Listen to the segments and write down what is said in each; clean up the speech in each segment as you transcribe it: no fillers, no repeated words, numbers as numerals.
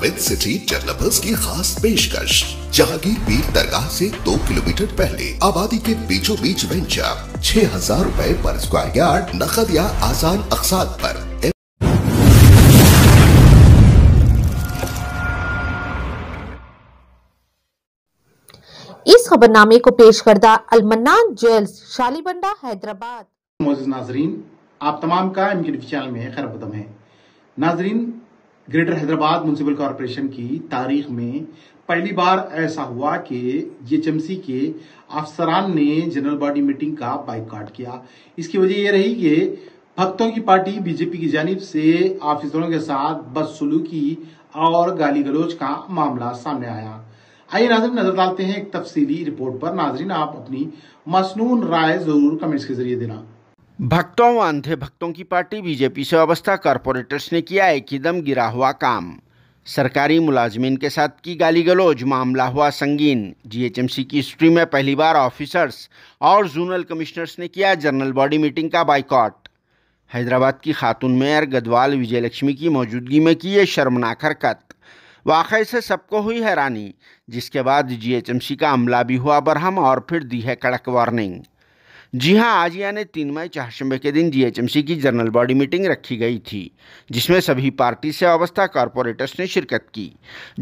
With city developers की खास पेशकश। जहांगीर पीर दरगाह से 2 किलोमीटर पहले आबादी के बीचों बीच वेंचर 6,000 रुपए पर स्क्वायर यार्ड, नकद या आसान अकसात पर। इस खबरनामे को पेश करदा अल-मन्नान ज्वेल्स, शालीबंडा, हैदराबाद। मोअज़्ज़िज़ नाज़रीन, आप तमाम का MKTV चैनल में खैर मक़दम है। नाज़रीन, ग्रेटर हैदराबाद म्युनिसिपल कॉरपोरेशन की तारीख में पहली बार ऐसा हुआ कि GHMC के अफसरान ने जनरल बॉडी मीटिंग का बाइकआउट किया। इसकी वजह यह रही कि भक्तों की पार्टी BJP की जानिब से ऑफिसरों के साथ बदसलूकी और गाली गलौज का मामला सामने आया। आइए नाज़रीन, नजर डालते हैं एक तफसीली रिपोर्ट पर। नाज़रीन, आप अपनी मसनून राय जरूर कमेंट्स के जरिए देना। भक्तों व अंधे भक्तों की पार्टी BJP से वाबस्ता कॉरपोरेटर्स ने किया एकदम गिरा हुआ काम। सरकारी मुलाजमीन के साथ की गाली गलौज, मामला हुआ संगीन। GHMC की हिस्ट्री में पहली बार ऑफिसर्स और जोनल कमिश्नर्स ने किया जनरल बॉडी मीटिंग का बाइकआउट। हैदराबाद की खातून मेयर गदवाल विजयलक्ष्मी की मौजूदगी में की ये शर्मनाक हरकत। वाक़ई से सबको हुई हैरानी, जिसके बाद GHMC का अमला भी हुआ बरहम और फिर दी है कड़क वार्निंग। जी हां, आज यानी 3 मई चारशंबे के दिन GHMC की जनरल बॉडी मीटिंग रखी गई थी, जिसमें सभी पार्टी से वाबस्ता कॉरपोरेटर्स ने शिरकत की।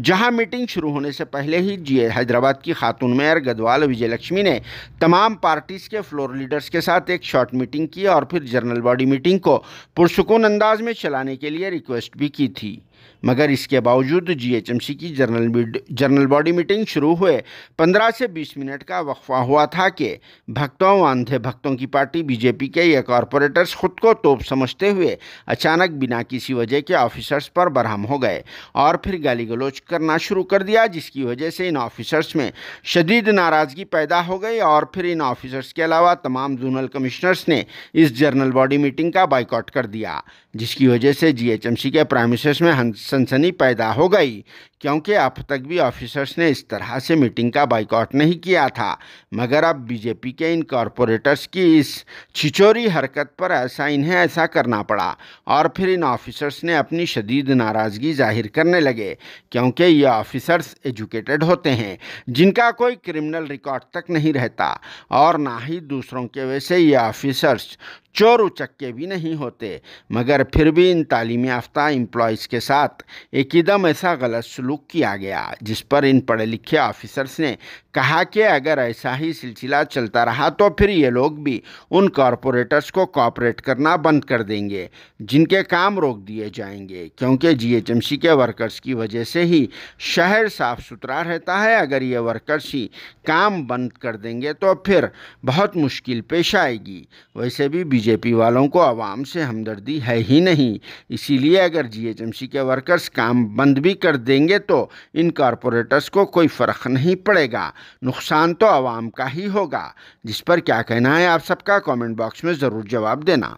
जहां मीटिंग शुरू होने से पहले ही हैदराबाद की खातून मेयर गदवाल विजयलक्ष्मी ने तमाम पार्टीज के फ्लोर लीडर्स के साथ एक शॉर्ट मीटिंग की और फिर जनरल बॉडी मीटिंग को पुरसुकून अंदाज में चलाने के लिए रिक्वेस्ट भी की थी। मगर इसके बावजूद GHMC की जनरल बॉडी मीटिंग शुरू हुए 15 से 20 मिनट का वक्फा हुआ था कि भक्तों व अंधे भक्तों की पार्टी BJP के ये कॉरपोरेटर्स खुद को तोप समझते हुए अचानक बिना किसी वजह के ऑफिसर्स पर बरहम हो गए और फिर गाली गलौज करना शुरू कर दिया, जिसकी वजह से इन ऑफिसर्स में शदीद नाराज़गी पैदा हो गई और फिर इन ऑफिसर्स के अलावा तमाम जोनल कमिश्नर्स ने इस जनरल बॉडी मीटिंग का बाइकआउट कर दिया, जिसकी वजह से GHMC के प्रेमिसेस में सनसनी पैदा हो गई, क्योंकि अब तक भी ऑफिसर्स ने इस तरह से मीटिंग का बाइकआउट नहीं किया था। मगर अब BJP के इन कॉरपोरेटर्स की इस छिचोरी हरकत पर इन्हें ऐसा करना पड़ा और फिर इन ऑफिसर्स ने अपनी शदीद नाराज़गी जाहिर करने लगे, क्योंकि ये ऑफिसर्स एजुकेटेड होते हैं, जिनका कोई क्रिमिनल रिकॉर्ड तक नहीं रहता और ना ही दूसरों के वैसे ये ऑफिसर्स चोर उचक्के भी नहीं होते। मगर फिर भी इन तालीम याफ्ता एम्प्लॉयज़ के साथ एकदम ऐसा गलत सलूक किया गया, जिस पर इन पढ़े लिखे ऑफिसर्स ने कहा कि अगर ऐसा ही सिलसिला चलता रहा तो फिर ये लोग भी उन कॉरपोरेटर्स को कॉपरेट करना बंद कर देंगे, जिनके काम रोक दिए जाएंगे, क्योंकि GHMC के वर्कर्स की वजह से ही शहर साफ़ सुथरा रहता है। अगर ये वर्कर्स ही काम बंद कर देंगे तो फिर बहुत मुश्किल पेश आएगी। वैसे भी BJP वालों को आवाम से हमदर्दी है ही नहीं, इसीलिए अगर GHMC के वर्कर्स काम बंद भी कर देंगे तो इन कॉरपोरेटर्स को कोई फ़र्क नहीं पड़ेगा, नुकसान तो आवाम का ही होगा। जिस पर क्या कहना है आप सबका, कमेंट बॉक्स में ज़रूर जवाब देना।